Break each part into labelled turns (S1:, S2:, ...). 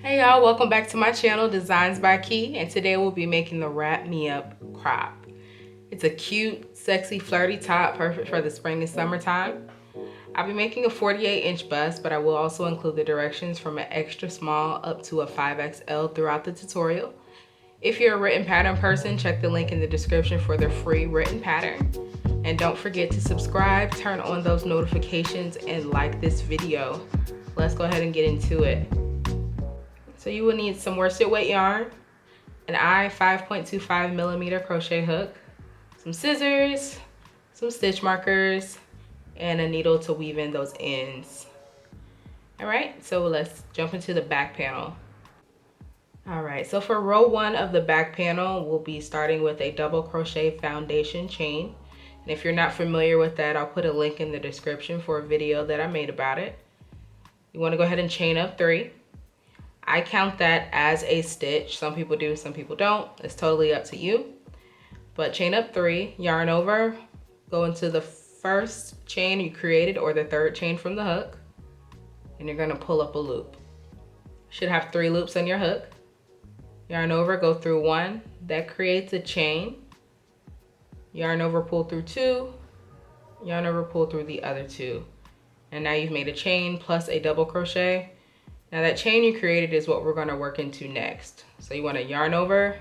S1: Hey y'all, welcome back to my channel, Designs by Key, and today we'll be making the Wrap Me Up crop. It's a cute, sexy, flirty top, perfect for the spring and summertime. I'll be making a 48-inch bust, but I will also include the directions from an extra small up to a 5XL throughout the tutorial. If you're a written pattern person, check the link in the description for the free written pattern. And don't forget to subscribe, turn on those notifications, and like this video. Let's go ahead and get into it. So you will need some worsted weight yarn, an I 5.25 millimeter crochet hook, some scissors, some stitch markers, and a needle to weave in those ends. All right, so let's jump into the back panel. All right, so for row 1 of the back panel, we'll be starting with a double crochet foundation chain. And if you're not familiar with that, I'll put a link in the description for a video that I made about it. You want to go ahead and chain up 3. I count that as a stitch. Some people do, some people don't. It's totally up to you. But chain up 3, yarn over, go into the first chain you created or the third chain from the hook, and you're gonna pull up a loop. Should have 3 loops on your hook. Yarn over, go through 1, that creates a chain. Yarn over, pull through 2, yarn over, pull through the other 2. And now you've made a chain plus a double crochet. Now that chain you created is what we're going to work into next. So you want to yarn over,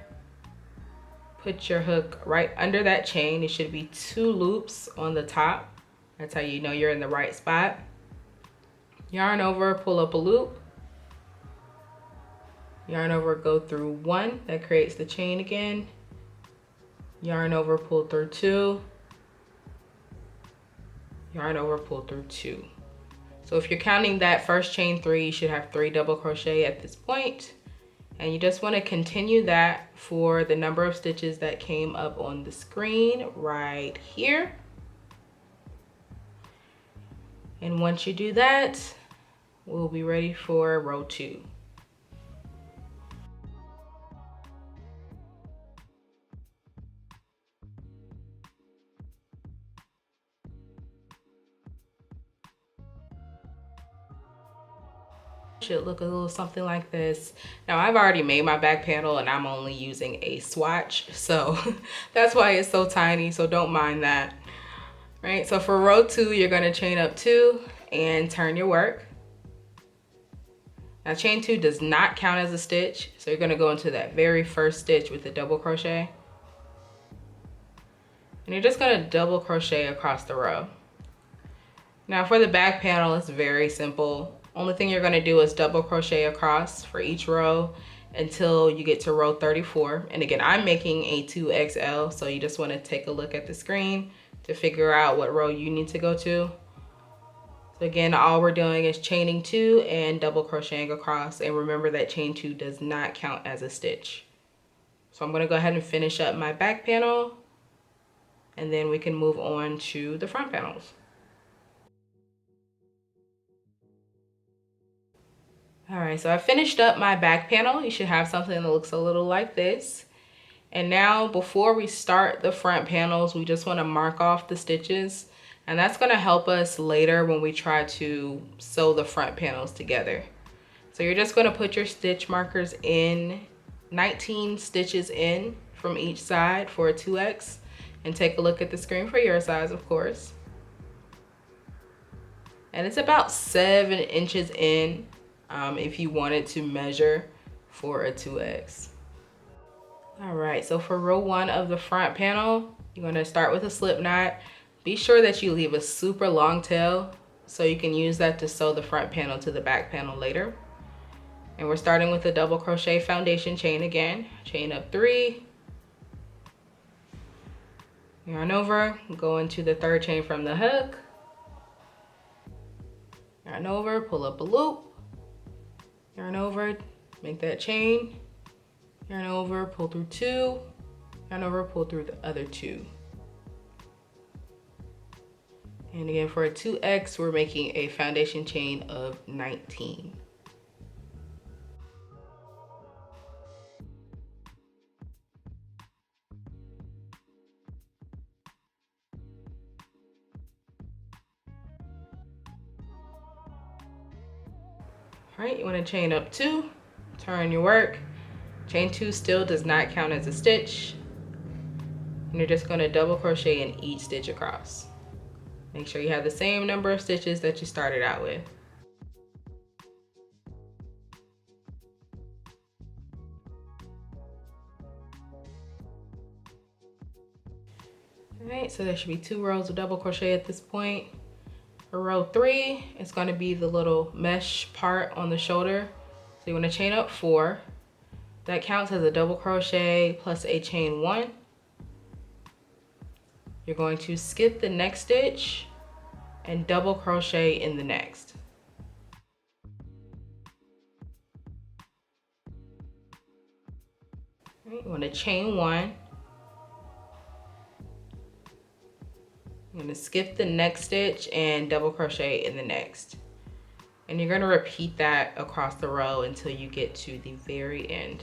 S1: put your hook right under that chain. It should be 2 loops on the top. That's how you know you're in the right spot. Yarn over, pull up a loop. Yarn over, go through 1, that creates the chain again. Yarn over, pull through 2. Yarn over, pull through 2. So if you're counting that first chain 3, you should have 3 double crochet at this point. And you just want to continue that for the number of stitches that came up on the screen right here. And once you do that, we'll be ready for row 2. Should look a little something like this. Now I've already made my back panel and I'm only using a swatch, so that's why it's so tiny, so don't mind that. Right, so for row 2, you're going to chain up 2 and turn your work. Now chain 2 does not count as a stitch, so you're going to go into that very first stitch with the double crochet. And you're just going to double crochet across the row. Now for the back panel, it's very simple. Only thing you're going to do is double crochet across for each row until you get to row 34. And again, I'm making a 2XL, so you just want to take a look at the screen to figure out what row you need to go to. So again, all we're doing is chaining 2 and double crocheting across. And remember that chain 2 does not count as a stitch. So I'm going to go ahead and finish up my back panel, and then we can move on to the front panels. All right, so I finished up my back panel. You should have something that looks a little like this. And now before we start the front panels, we just want to mark off the stitches. And that's going to help us later when we try to sew the front panels together. So you're just going to put your stitch markers in, 19 stitches in from each side for a 2X. And take a look at the screen for your size, of course. And it's about 7 inches in. If you wanted to measure for a 2X. All right, so for row 1 of the front panel, you're going to start with a slip knot. Be sure that you leave a super long tail so you can use that to sew the front panel to the back panel later. And we're starting with a double crochet foundation chain again. Chain up 3, yarn over, go into the third chain from the hook, yarn over, pull up a loop, yarn over, make that chain, yarn over, pull through 2, yarn over, pull through the other 2. And again, for a 2X, we're making a foundation chain of 19. All right, you want to chain up 2, turn your work. Chain 2 still does not count as a stitch. And you're just going to double crochet in each stitch across. Make sure you have the same number of stitches that you started out with. Alright, so there should be 2 rows of double crochet at this point. For row 3, it's going to be the little mesh part on the shoulder. So you want to chain up 4. That counts as a double crochet plus a chain 1. You're going to skip the next stitch and double crochet in the next. Right, you want to chain 1. I'm going to skip the next stitch and double crochet in the next. And you're going to repeat that across the row until you get to the very end.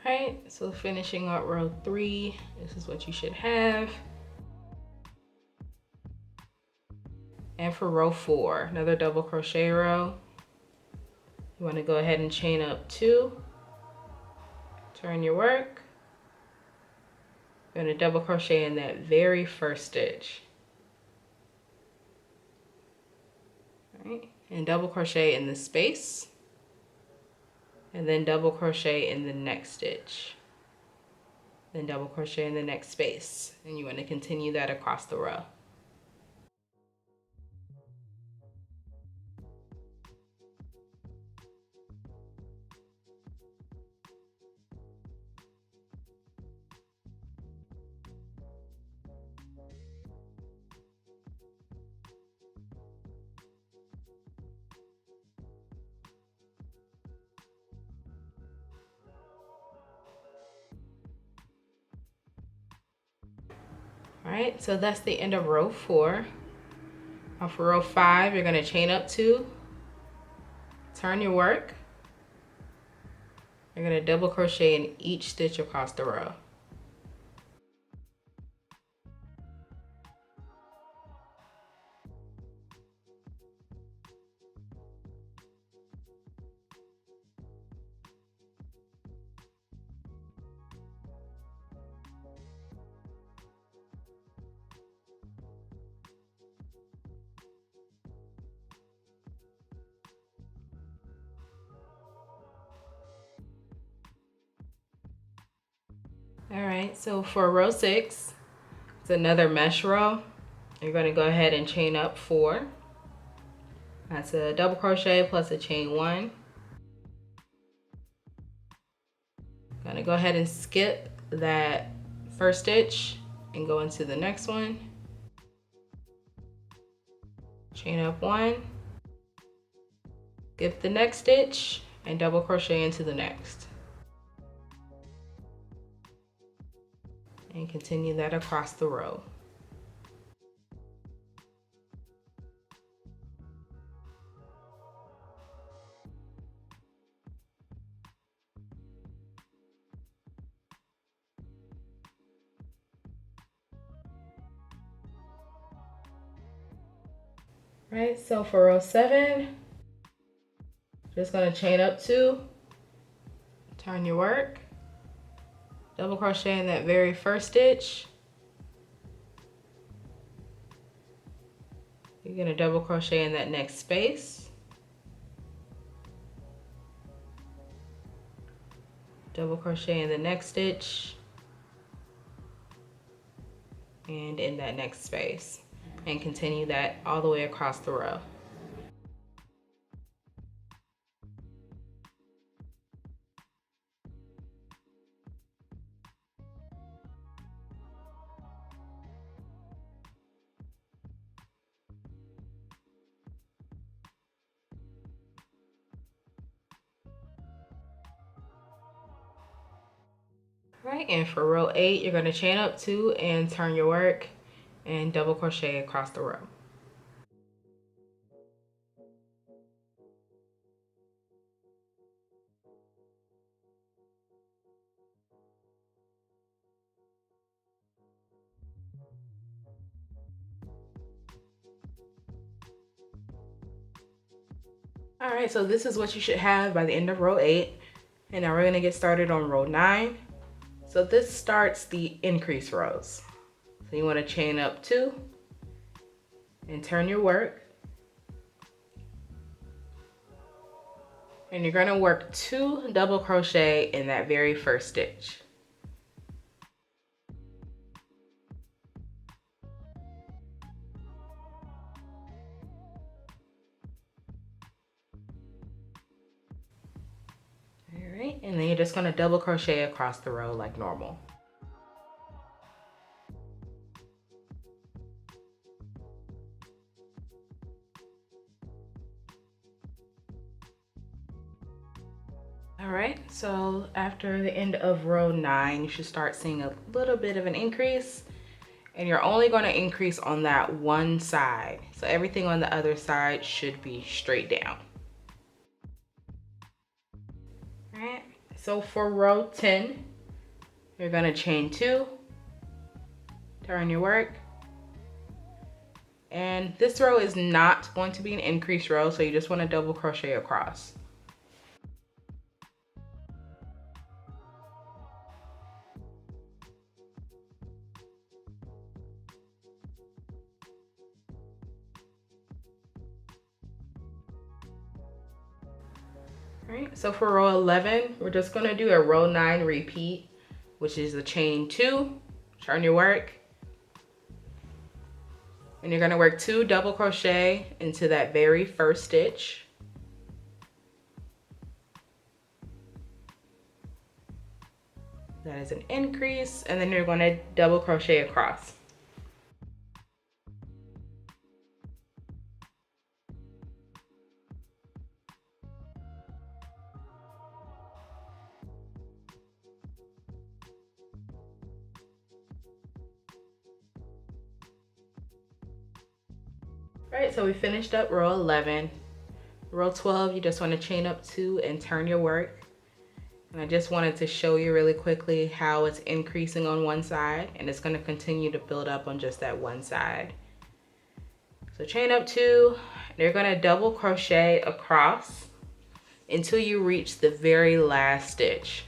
S1: Right, so finishing up row 3, this is what you should have. And for row 4, another double crochet row. You want to go ahead and chain up 2, turn your work. You're going to double crochet in that very first stitch. All right, and double crochet in the space. And then double crochet in the next stitch. Then double crochet in the next space. And you want to continue that across the row. All right, so that's the end of row 4. Now for row 5, you're going to chain up 2, turn your work. You're going to double crochet in each stitch across the row. All right, so for row 6, it's another mesh row. You're going to go ahead and chain up 4. That's a double crochet plus a chain 1. Going to go ahead and skip that first stitch and go into the next one. Chain up 1, skip the next stitch, and double crochet into the next. And continue that across the row. Right, so for row 7, just going to chain up 2, turn your work, double crochet in that very first stitch. You're going to double crochet in that next space. Double crochet in the next stitch. And in that next space. And continue that all the way across the row. Right, and for row 8, you're going to chain up 2 and turn your work and double crochet across the row. All right, so this is what you should have by the end of row 8. And now we're gonna get started on row 9. So this starts the increase rows. So you wanna chain up 2 and turn your work. And you're gonna work 2 double crochet in that very first stitch. All right, and then you're just gonna double crochet across the row like normal. All right, so after the end of row 9, you should start seeing a little bit of an increase, and you're only going to increase on that one side. So everything on the other side should be straight down. All right, so for row 10, you're going to chain 2, turn your work, and this row is not going to be an increase row, so you just want to double crochet across. All right, so for row 11, we're just gonna do a row 9 repeat, which is a chain 2, turn your work, and you're gonna work 2 double crochet into that very first stitch. That is an increase, and then you're gonna double crochet across. All right, so we finished up row 11. Row 12, you just want to chain up 2 and turn your work. And I just wanted to show you really quickly how it's increasing on one side, and it's going to continue to build up on just that one side. So chain up 2, and you're going to double crochet across until you reach the very last stitch.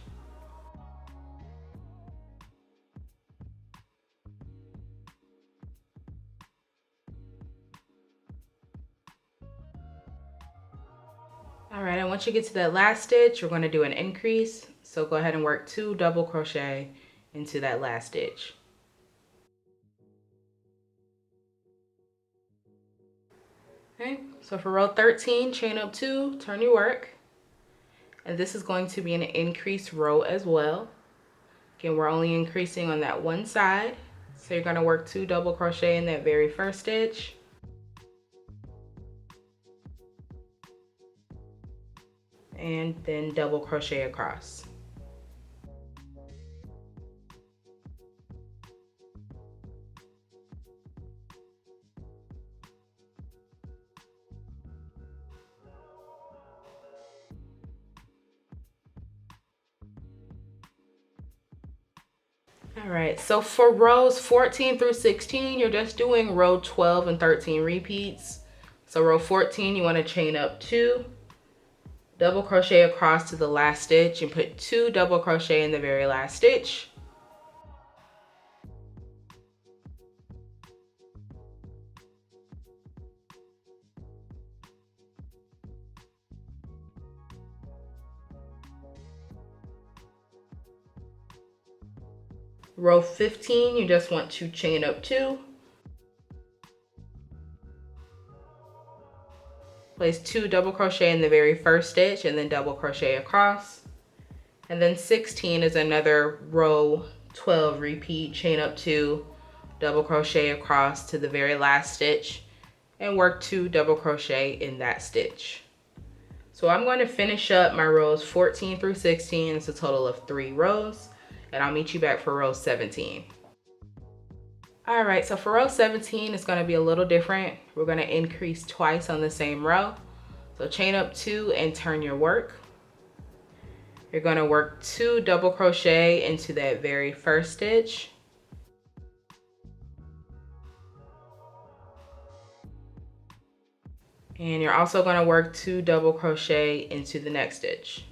S1: All right, and once you get to that last stitch, we're going to do an increase. So go ahead and work 2 double crochet into that last stitch. Okay, so for row 13, chain up 2, turn your work. And this is going to be an increased row as well. Again, we're only increasing on that one side. So you're going to work 2 double crochet in that very first stitch. And then double crochet across. All right, so for rows 14 through 16, you're just doing row 12 and 13 repeats. So row 14, you want to chain up 2, double crochet across to the last stitch, and put 2 double crochet in the very last stitch. Row 15, you just want to chain up 2, place 2 double crochet in the very first stitch, and then double crochet across. And then 16 is another row 12 repeat, chain up 2, double crochet across to the very last stitch, and work 2 double crochet in that stitch. So I'm going to finish up my rows 14 through 16. It's a total of 3 rows, and I'll meet you back for row 17. All right, so for row 17, it's going to be a little different. We're going to increase twice on the same row. So chain up 2 and turn your work. You're going to work 2 double crochet into that very first stitch. And you're also going to work 2 double crochet into the next stitch.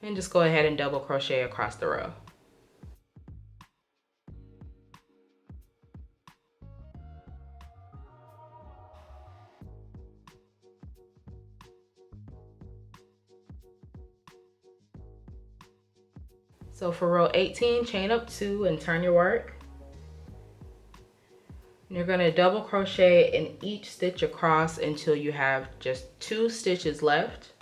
S1: And just go ahead and double crochet across the row. So for row 18, chain up 2 and turn your work. And you're going to double crochet in each stitch across until you have just 2 stitches left.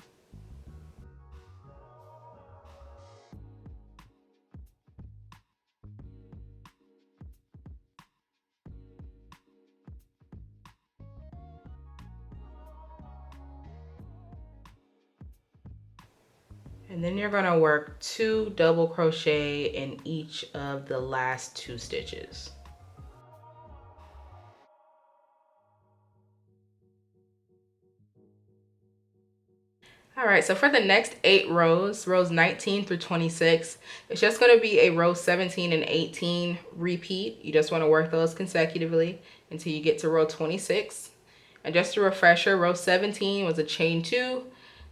S1: And then you're going to work 2 double crochet in each of the last 2 stitches. All right, so for the next 8 rows, rows 19 through 26, it's just going to be a row 17 and 18 repeat. You just want to work those consecutively until you get to row 26. And just a refresher, row 17 was a chain 2.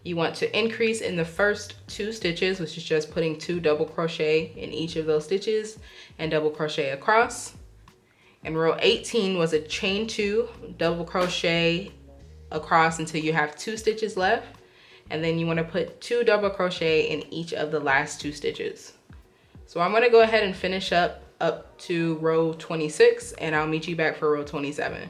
S1: You want to increase in the first 2 stitches, which is just putting 2 double crochet in each of those stitches and double crochet across. And row 18 was a chain 2, double crochet across until you have 2 stitches left. And then you want to put 2 double crochet in each of the last 2 stitches. So I'm going to go ahead and finish up to row 26, and I'll meet you back for row 27.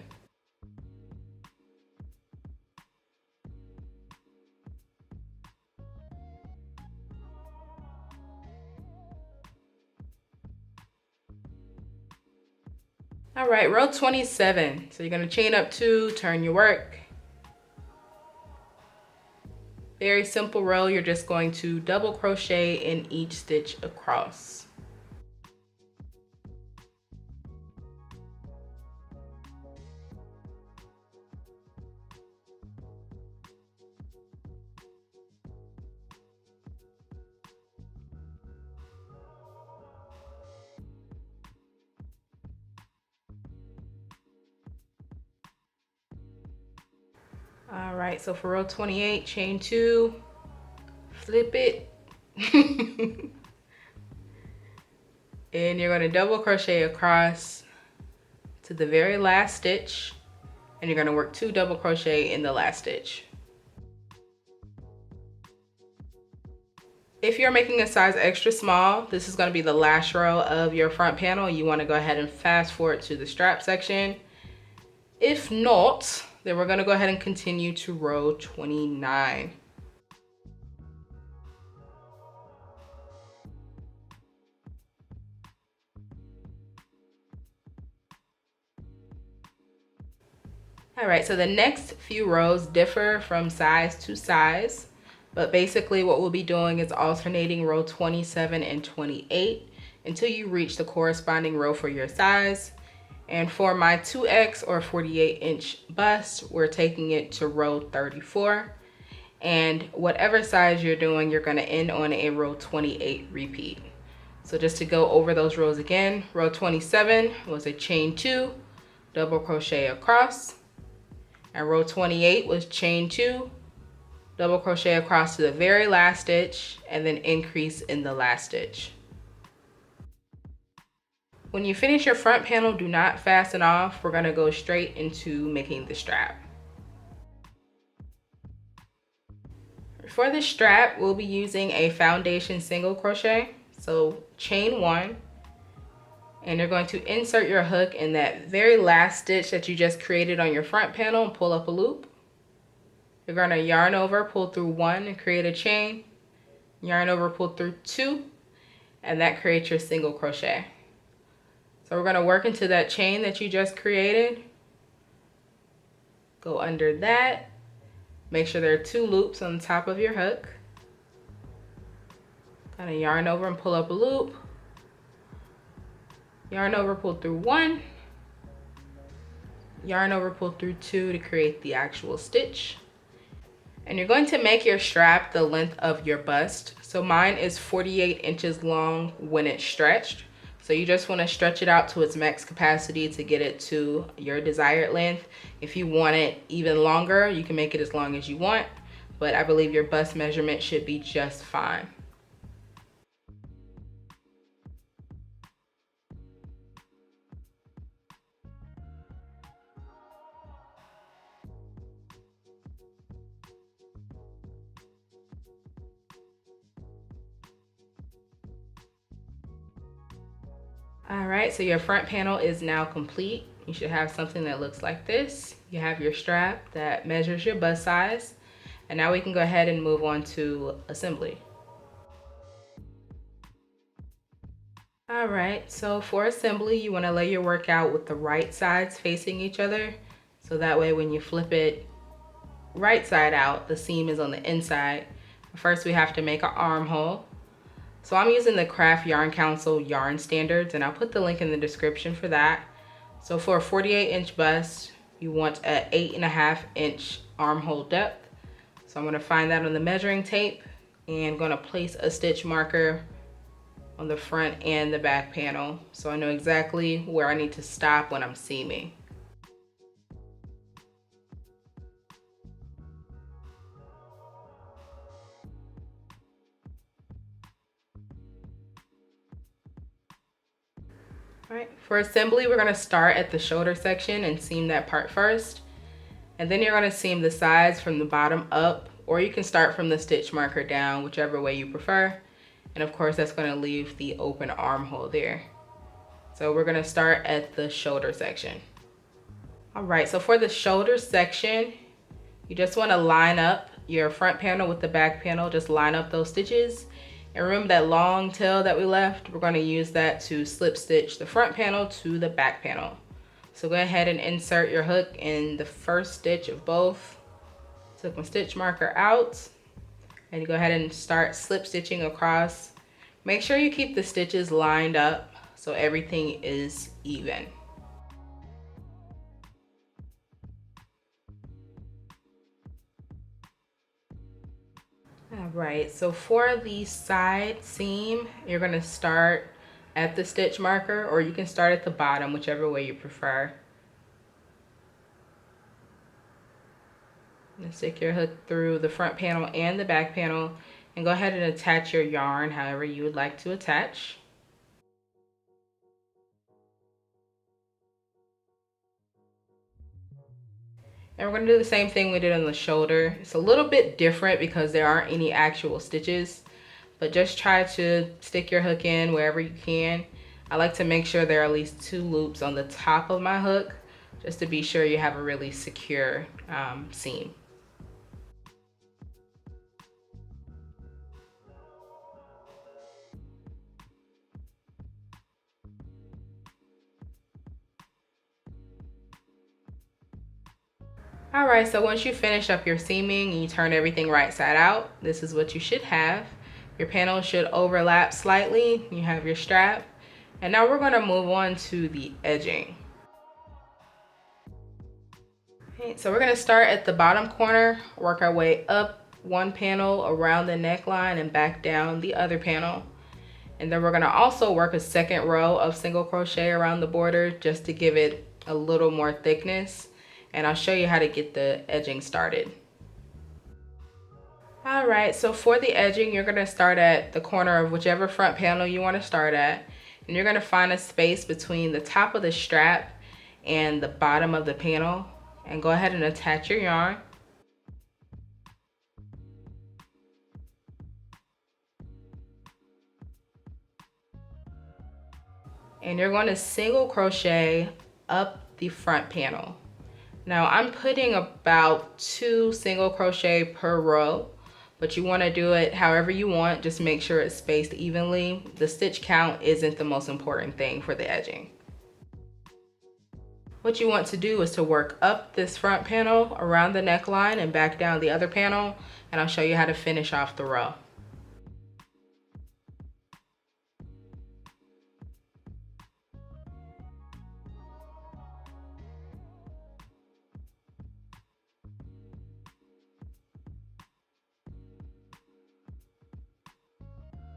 S1: All right, row 27. So you're going to chain up 2, turn your work. Very simple row. You're just going to double crochet in each stitch across. All right, so for row 28, chain 2, flip it. And you're going to double crochet across to the very last stitch, and you're going to work 2 double crochet in the last stitch. If you're making a size extra small, this is going to be the last row of your front panel. You want to go ahead and fast forward to the strap section. If not, then we're going to go ahead and continue to row 29. All right, so the next few rows differ from size to size, but basically what we'll be doing is alternating row 27 and 28 until you reach the corresponding row for your size. And for my 2X or 48-inch bust, we're taking it to row 34. And whatever size you're doing, you're going to end on a row 28 repeat. So just to go over those rows again, row 27 was a chain 2, double crochet across. And row 28 was chain 2, double crochet across to the very last stitch, and then increase in the last stitch. When you finish your front panel, do not fasten off. We're going to go straight into making the strap. For the strap, we'll be using a foundation single crochet. So chain 1, and you're going to insert your hook in that very last stitch that you just created on your front panel and pull up a loop. You're going to yarn over, pull through 1 and create a chain. Yarn over, pull through 2, and that creates your single crochet. So we're going to work into that chain that you just created. Go under that. Make sure there are 2 loops on the top of your hook. Kind of yarn over and pull up a loop. Yarn over, pull through 1. Yarn over, pull through 2 to create the actual stitch. And you're going to make your strap the length of your bust. So mine is 48 inches long when it's stretched. So you just want to stretch it out to its max capacity to get it to your desired length. If you want it even longer, you can make it as long as you want, but I believe your bust measurement should be just fine. All right, so your front panel is now complete. You should have something that looks like this. You have your strap that measures your bust size. And now we can go ahead and move on to assembly. All right, so for assembly, you want to lay your work out with the right sides facing each other. So that way when you flip it right side out, the seam is on the inside. First, we have to make an armhole. So I'm using the Craft Yarn Council yarn standards, and I'll put the link in the description for that. So for a 48-inch bust, you want an 8.5-inch armhole depth. So I'm going to find that on the measuring tape and going to place a stitch marker on the front and the back panel, so I know exactly where I need to stop when I'm seaming. All right, for assembly, we're going to start at the shoulder section and seam that part first. And then you're going to seam the sides from the bottom up, or you can start from the stitch marker down, whichever way you prefer. And of course, that's going to leave the open armhole there. So we're going to start at the shoulder section. All right, so for the shoulder section, you just want to line up your front panel with the back panel. Just line up those stitches. And remember that long tail that we left, we're going to use that to slip stitch the front panel to the back panel. So go ahead and insert your hook in the first stitch of both. Took my stitch marker out, and you go ahead and start slip stitching across. Make sure you keep the stitches lined up so everything is even. All right, so for the side seam, you're going to start at the stitch marker, or you can start at the bottom, whichever way you prefer. And stick your hook through the front panel and the back panel, and go ahead and attach your yarn however you would like to attach. And we're going to do the same thing we did on the shoulder. It's a little bit different because there aren't any actual stitches, but just try to stick your hook in wherever you can. I like to make sure there are at least 2 loops on the top of my hook, just to be sure you have a really secure seam. All right, so once you finish up your seaming and you turn everything right side out, this is what you should have. Your panel should overlap slightly. You have your strap. And now we're going to move on to the edging. Okay, so we're going to start at the bottom corner, work our way up one panel around the neckline and back down the other panel. And then we're going to also work a second row of single crochet around the border just to give it a little more thickness. And I'll show you how to get the edging started. All right, so for the edging, you're going to start at the corner of whichever front panel you want to start at. And you're going to find a space between the top of the strap and the bottom of the panel. And go ahead and attach your yarn. And you're going to single crochet up the front panel. Now I'm putting about 2 single crochet per row, but you want to do it however you want. Just make sure it's spaced evenly. The stitch count isn't the most important thing for the edging. What you want to do is to work up this front panel around the neckline and back down the other panel, and I'll show you how to finish off the row.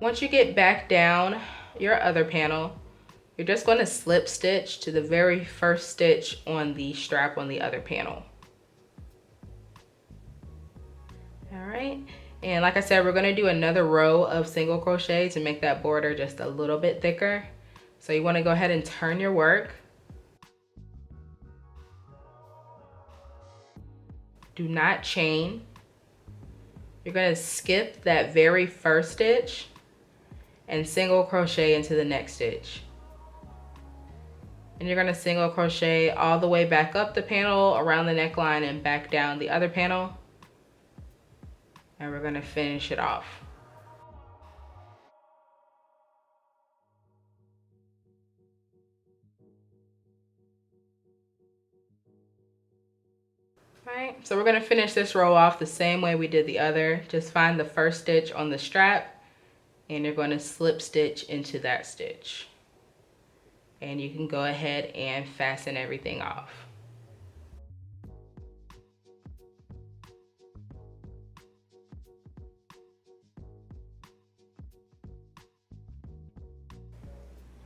S1: Once you get back down your other panel, you're just going to slip stitch to the very first stitch on the strap on the other panel. All right, and like I said, we're going to do another row of single crochet to make that border just a little bit thicker. So you want to go ahead and turn your work. Do not chain. You're going to skip that very first stitch and single crochet into the next stitch. And you're going to single crochet all the way back up the panel, around the neckline, and back down the other panel. And we're going to finish it off. Alright, so we're going to finish this row off the same way we did the other. Just find the first stitch on the strap and you're going to slip stitch into that stitch. And you can go ahead and fasten everything off.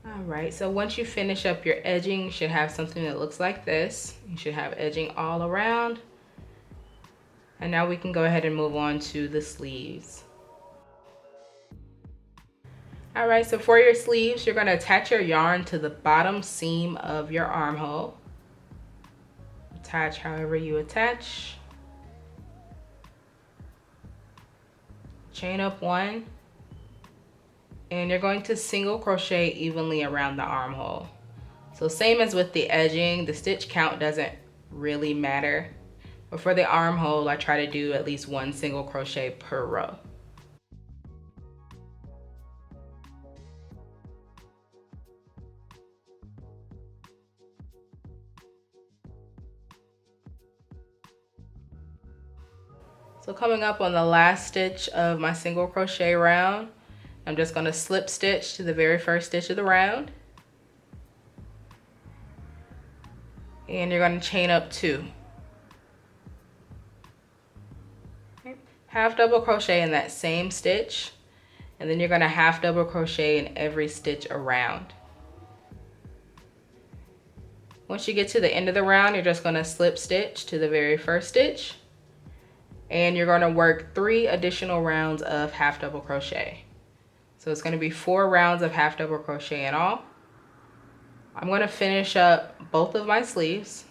S1: Alright, so once you finish up your edging, you should have something that looks like this. You should have edging all around. And now we can go ahead and move on to the sleeves. Alright, so for your sleeves, you're going to attach your yarn to the bottom seam of your armhole. Attach however you attach. Chain up one. And you're going to single crochet evenly around the armhole. So same as with the edging, the stitch count doesn't really matter. But for the armhole, I try to do at least one single crochet per row. So coming up on the last stitch of my single crochet round, I'm just going to slip stitch to the very first stitch of the round. And you're going to chain up two. Half double crochet in that same stitch. And then you're going to half double crochet in every stitch around. Once you get to the end of the round, you're just going to slip stitch to the very first stitch. And you're going to work 3 additional rounds of half double crochet. So it's going to be 4 rounds of half double crochet in all. I'm going to finish up both of my sleeves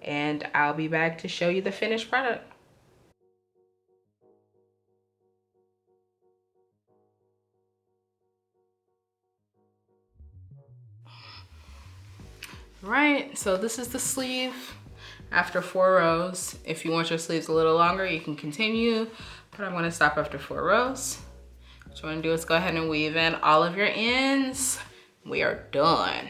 S1: and I'll be back to show you the finished product. Right, so this is the sleeve after 4 rows. If you want your sleeves a little longer, you can continue, but I'm going to stop after 4 rows. What you want to do is go ahead and weave in all of your ends. We are done.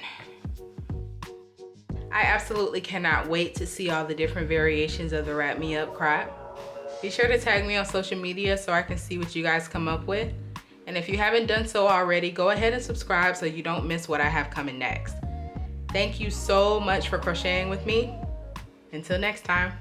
S1: I absolutely cannot wait to see all the different variations of the Wrap Me Up crop. Be sure to tag me on social media so I can see what you guys come up with. And if you haven't done so already, go ahead and subscribe so you don't miss what I have coming next. Thank you so much for crocheting with me. Until next time.